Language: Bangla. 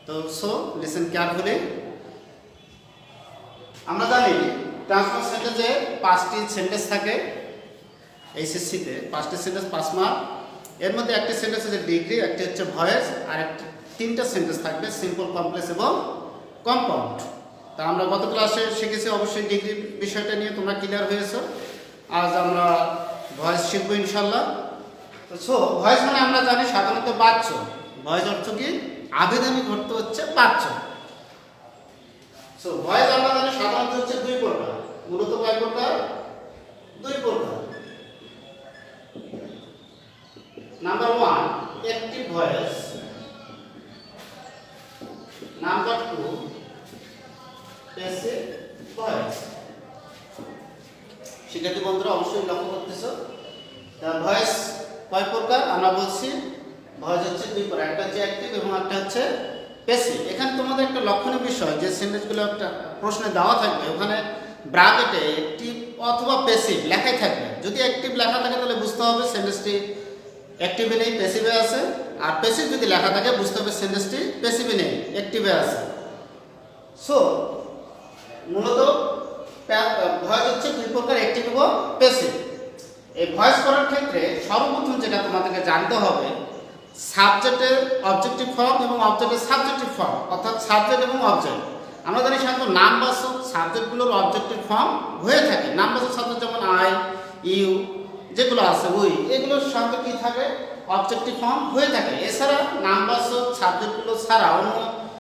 তো সো লিসেন কেয়ারফুলি। আমরা জানি ট্রান্সফার সেন্টেন্সে 5টি সেন্টেন্স থাকে। এইচএসসিতে 5টি সেন্টেন্স 5 মার্ক। এর মধ্যে একটি সেন্টেন্স হচ্ছে ডিগ্রি, একটি হচ্ছে ভয়েস, আর একটি 3টা সেন্টেন্স থাকবে সিম্পল, কমপ্লেক্স এবং কম্পাউন্ড। তা আমরা গত ক্লাসে শিখেছি অবশ্যই ডিগ্রি বিষয়টা নিয়ে তোমরা ক্লিয়ার হয়েছো। আজ আমরা ভয়েস শিখবো ইনশাল্লাহ। তো সো ভয়েস মানে আমরা জানি সাধারণত বাচ্য। ভয়েস অর্থ কি? আবেদনিক অর্থ হচ্ছে বাচ্য। সো ভয়েস আমরা জানি সাধারণত হচ্ছে 2 প্রকার। মূলত কয় প্রকার? 2 প্রকার। Number 1 active voice, number 2 passive voice. শিক্ষার্থী বন্ধুরা অবশ্যই লক্ষ্য করতেছো। ভয়েস কয় প্রকার আমরা বলছি? ভয়েস হচ্ছে 2 প্রকার, একটা হচ্ছে অ্যাক্টিভ এবং একটা হচ্ছে প্যাসিভ। এখানে তোমাদের একটা লক্ষণীয় বিষয় যে সেন্টেন্সগুলো একটা প্রশ্নে দেওয়া থাকবে, ওখানে ব্র্যাকেটে অ্যাক্টিভ অথবা প্যাসিভ লেখাই থাকবে। যদি অ্যাক্টিভ লেখা থাকে তাহলে বুঝতে হবে সেন্টেন্সটি অ্যাক্টিভে নেই, প্যাসিভে আছে। আর প্যাসিভ যদি লেখা থাকে বুঝতে হবে সেন্টেন্সটি প্যাসিভে নেই, অ্যাক্টিভে আছে। সো মূলত ভয়েস হচ্ছে 2 প্রকার, অ্যাক্টিভ এবং প্যাসিভ। এই ভয়েস করার ক্ষেত্রে সর্বপ্রথম যেটা তোমাদেরকে জানতে হবে, সাবজেক্টের অবজেক্টিভ ফর্ম এবং অবজেক্টের সাবজেক্টিভ ফর্ম, অর্থাৎ সাবজেক্ট এবং অবজেক্ট। আমরা জানি সাধারণত নামবাচক সাবজেক্টগুলোর অবজেক্টিভ ফর্ম হয়ে থাকে। নামবাচক সাবজেক্ট যেমন আই, ইউ যেগুলো আছে, উই, এগুলোর সঙ্গে কি থাকে? অবজেক্টিভ ফর্ম হয়ে থাকে। এছাড়া নামবাচক সাবজেক্টগুলো ছাড়া অন্য